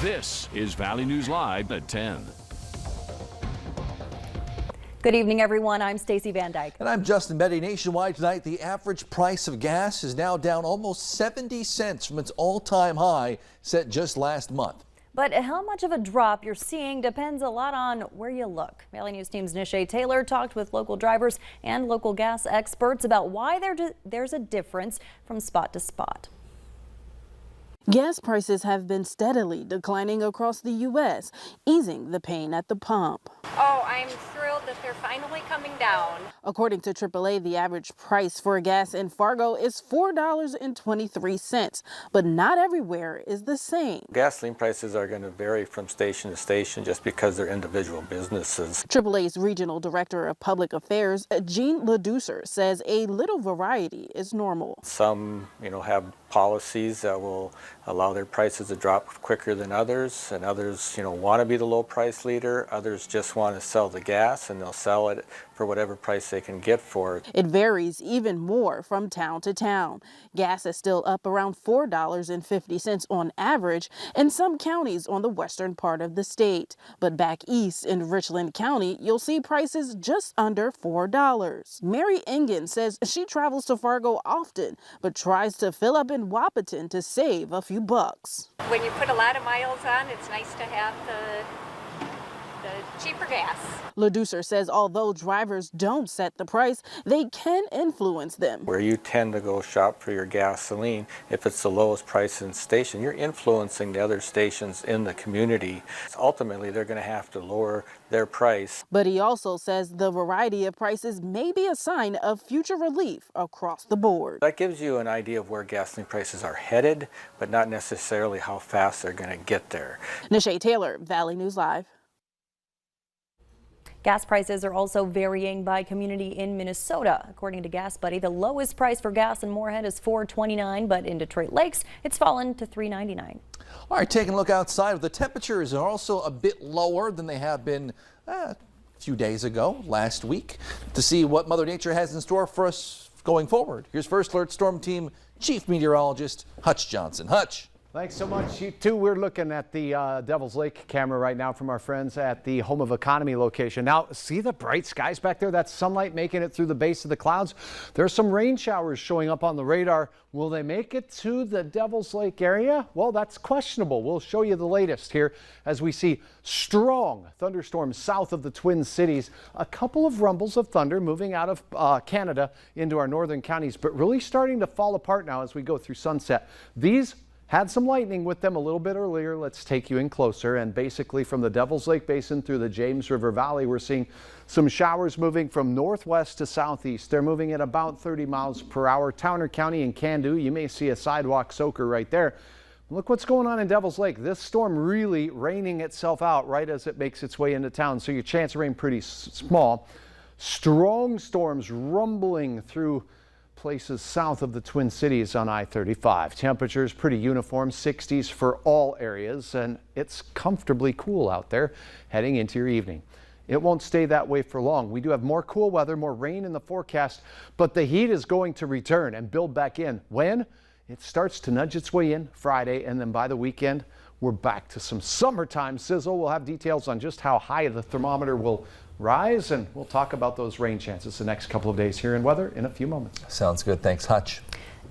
This is Valley News Live at 10. Good evening, everyone. I'm Stacey Van Dyke. And I'm Justin Betty. Nationwide tonight, the average price of gas is now down almost 70 cents from its all-time high set just last month. But how much of a drop you're seeing depends a lot on where you look. Valley News Team's Nishay Taylor talked with local drivers and local gas experts about why there's a difference from spot to spot. Gas prices have been steadily declining across the U.S., easing the pain at the pump. Oh, I'm thrilled that they're finally coming down. According to AAA, the average price for gas in Fargo is $4.23, but not everywhere is the same. Gasoline prices are going to vary from station to station just because they're individual businesses. AAA's Regional Director of Public Affairs, Gene LeDucer, says a little variety is normal. Some, have policies that will allow their prices to drop quicker than others, and others, want to be the low price leader. Others just want to sell the gas, and they'll sell it for whatever price they can get for it. It varies even more from town to town. Gas is still up around $4.50 on average in some counties on the western part of the state. But back east in Richland County, you'll see prices just under $4. Mary Engen says she travels to Fargo often, but tries to fill up in Wahpeton to save a few bucks. When you put a lot of miles on, it's nice to have the cheaper gas. LeDucer says although drivers don't set the price, they can influence them. Where you tend to go shop for your gasoline, if it's the lowest price in the station, you're influencing the other stations in the community. Ultimately, they're going to have to lower their price. But he also says the variety of prices may be a sign of future relief across the board. That gives you an idea of where gasoline prices are headed, but not necessarily how fast they're going to get there. Nishay Taylor, Valley News Live. Gas prices are also varying by community in Minnesota. According to Gas Buddy, the lowest price for gas in Moorhead is $4.29, but in Detroit Lakes, it's fallen to $3.99. All right, taking a look outside. The temperatures are also a bit lower than they have been a few days ago, last week. To see what Mother Nature has in store for us going forward, here's First Alert Storm Team Chief Meteorologist Hutch Johnson. Hutch. Thanks so much. You too. We're looking at the Devil's Lake camera right now from our friends at the Home of Economy location. Now, see the bright skies back there? That's sunlight making it through the base of the clouds. There's some rain showers showing up on the radar. Will they make it to the Devil's Lake area? Well, that's questionable. We'll show you the latest here as we see strong thunderstorms south of the Twin Cities. A couple of rumbles of thunder moving out of Canada into our northern counties, but really starting to fall apart now as we go through sunset. These had some lightning with them a little bit earlier. Let's take you in closer, and basically from the Devil's Lake Basin through the James River Valley, we're seeing some showers moving from northwest to southeast. They're moving at about 30 miles per hour. Towner County and Cando, you may see a sidewalk soaker right there. Look what's going on in Devil's Lake. This storm really raining itself out right as it makes its way into town, so your chance of rain pretty small. Strong storms rumbling through places south of the Twin Cities on I-35. Temperatures pretty uniform, 60s for all areas, and it's comfortably cool out there heading into your evening. It won't stay that way for long. We do have more cool weather, more rain in the forecast, but the heat is going to return and build back in. When? It starts to nudge its way in Friday, and then by the weekend, we're back to some summertime sizzle. We'll have details on just how high the thermometer will rise, and we'll talk about those rain chances the next couple of days here in weather in a few moments. Sounds good. Thanks, Hutch.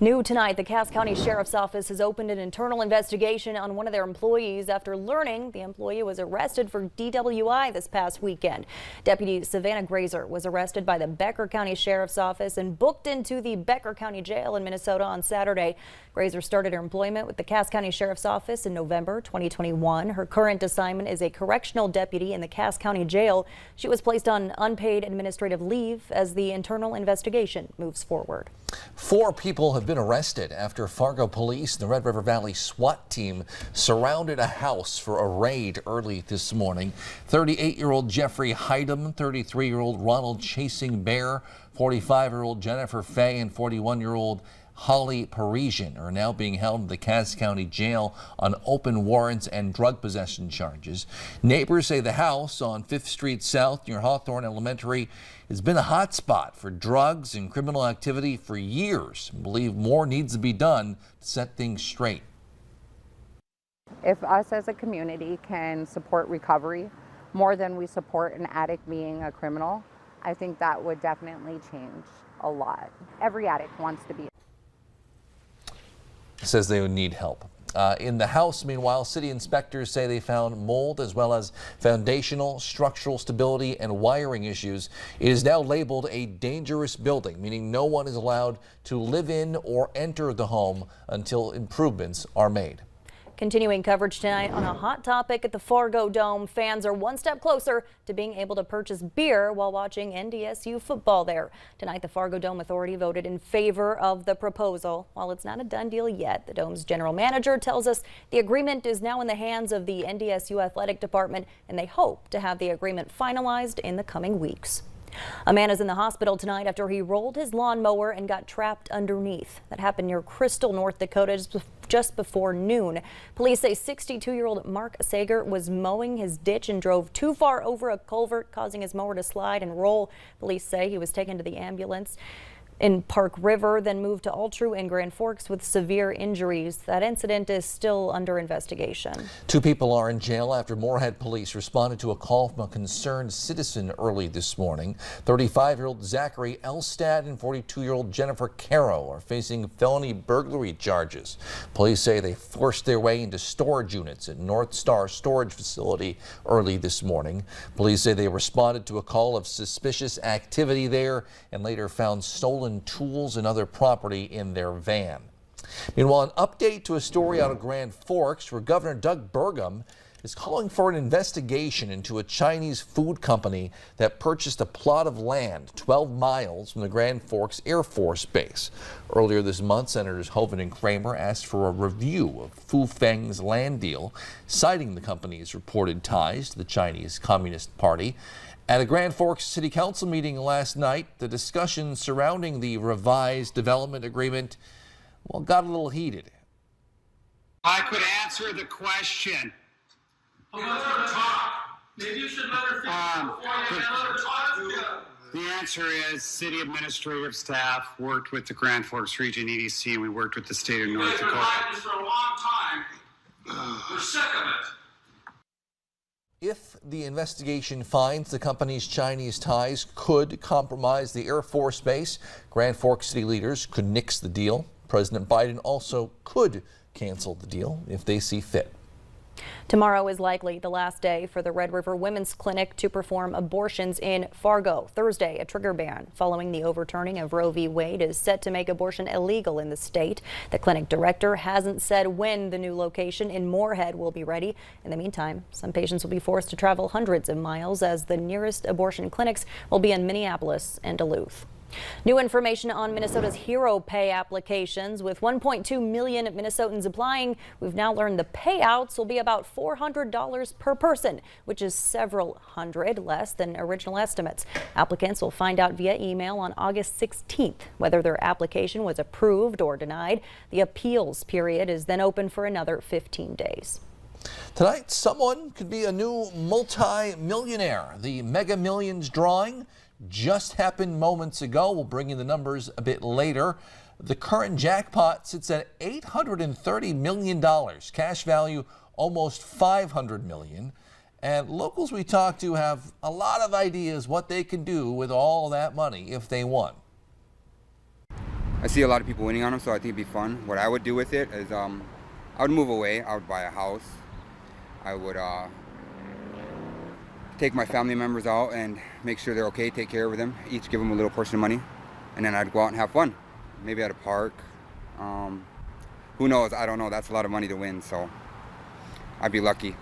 New tonight, the Cass County Sheriff's Office has opened an internal investigation on one of their employees after learning the employee was arrested for DWI this past weekend. Deputy Savannah Grazer was arrested by the Becker County Sheriff's Office and booked into the Becker County Jail in Minnesota on Saturday. Grazer started her employment with the Cass County Sheriff's Office in November 2021. Her current assignment is a correctional deputy in the Cass County Jail. She was placed on unpaid administrative leave as the internal investigation moves forward. 4 people have been arrested after Fargo police and the Red River Valley SWAT team surrounded a house for a raid early this morning. 38-year-old Jeffrey Hydem, 33-year-old Ronald Chasing Bear, 45-year-old Jennifer Fay, and 41-year-old Holly Parisian are now being held in the Cass County Jail on open warrants and drug possession charges. Neighbors say the house on 5th Street South near Hawthorne Elementary has been a hot spot for drugs and criminal activity for years and believe more needs to be done to set things straight. If us as a community can support recovery more than we support an addict being a criminal, I think that would definitely change a lot. Every addict wants to be. Says they would need help. In the House, meanwhile, city inspectors say they found mold as well as foundational, structural stability and wiring issues. It is now labeled a dangerous building, meaning no one is allowed to live in or enter the home until improvements are made. Continuing coverage tonight on a hot topic at the Fargo Dome. Fans are one step closer to being able to purchase beer while watching NDSU football there. Tonight, the Fargo Dome Authority voted in favor of the proposal. While it's not a done deal yet, the Dome's general manager tells us the agreement is now in the hands of the NDSU Athletic Department, and they hope to have the agreement finalized in the coming weeks. A man is in the hospital tonight after he rolled his lawnmower and got trapped underneath. That happened near Crystal, North Dakota, just before noon. Police say 62-year-old Mark Sager was mowing his ditch and drove too far over a culvert, causing his mower to slide and roll. Police say he was taken to the ambulance in Park River, then moved to Altru in Grand Forks with severe injuries. That incident is still under investigation. 2 people are in jail after Moorhead police responded to a call from a concerned citizen early this morning. 35-year-old Zachary Elstad and 42-year-old Jennifer Caro are facing felony burglary charges. Police say they forced their way into storage units at North Star Storage Facility early this morning. Police say they responded to a call of suspicious activity there and later found stolen tools and other property in their van. Meanwhile, an update to a story out of Grand Forks where Governor Doug Burgum is calling for an investigation into a Chinese food company that purchased a plot of land 12 miles from the Grand Forks Air Force Base. Earlier this month, Senators Hoeven and Kramer asked for a review of Fu Feng's land deal, citing the company's reported ties to the Chinese Communist Party. At a Grand Forks City Council meeting last night, the discussion surrounding the revised development agreement, well, got a little heated. I could answer the question. Let her talk. Maybe you should let her finish before you let her talk. The answer is city administrative staff worked with the Grand Forks Region EDC, and we worked with the state of North Dakota. We've been fighting this for a long time. We're sick of it. If the investigation finds the company's Chinese ties could compromise the Air Force Base, Grand Forks city leaders could nix the deal. President Biden also could cancel the deal if they see fit. Tomorrow is likely the last day for the Red River Women's Clinic to perform abortions in Fargo. Thursday, a trigger ban following the overturning of Roe v. Wade is set to make abortion illegal in the state. The clinic director hasn't said when the new location in Moorhead will be ready. In the meantime, some patients will be forced to travel hundreds of miles as the nearest abortion clinics will be in Minneapolis and Duluth. New information on Minnesota's Hero Pay applications. With 1.2 million Minnesotans applying, we've now learned the payouts will be about $400 per person, which is several hundred less than original estimates. Applicants will find out via email on August 16th whether their application was approved or denied. The appeals period is then open for another 15 days. Tonight, someone could be a new multi-millionaire. The Mega Millions drawing just happened moments ago. We'll bring you the numbers a bit later. The current jackpot sits at $830 million. Cash value almost $500 million. And locals we talk to have a lot of ideas what they can do with all that money if they won. I see a lot of people winning on them, so I think it'd be fun. What I would do with it is I would move away. I would buy a house. I would take my family members out and make sure they're okay, take care of them, each give them a little portion of money, and then I'd go out and have fun. Maybe at a park. Who knows? I don't know. That's a lot of money to win, so I'd be lucky.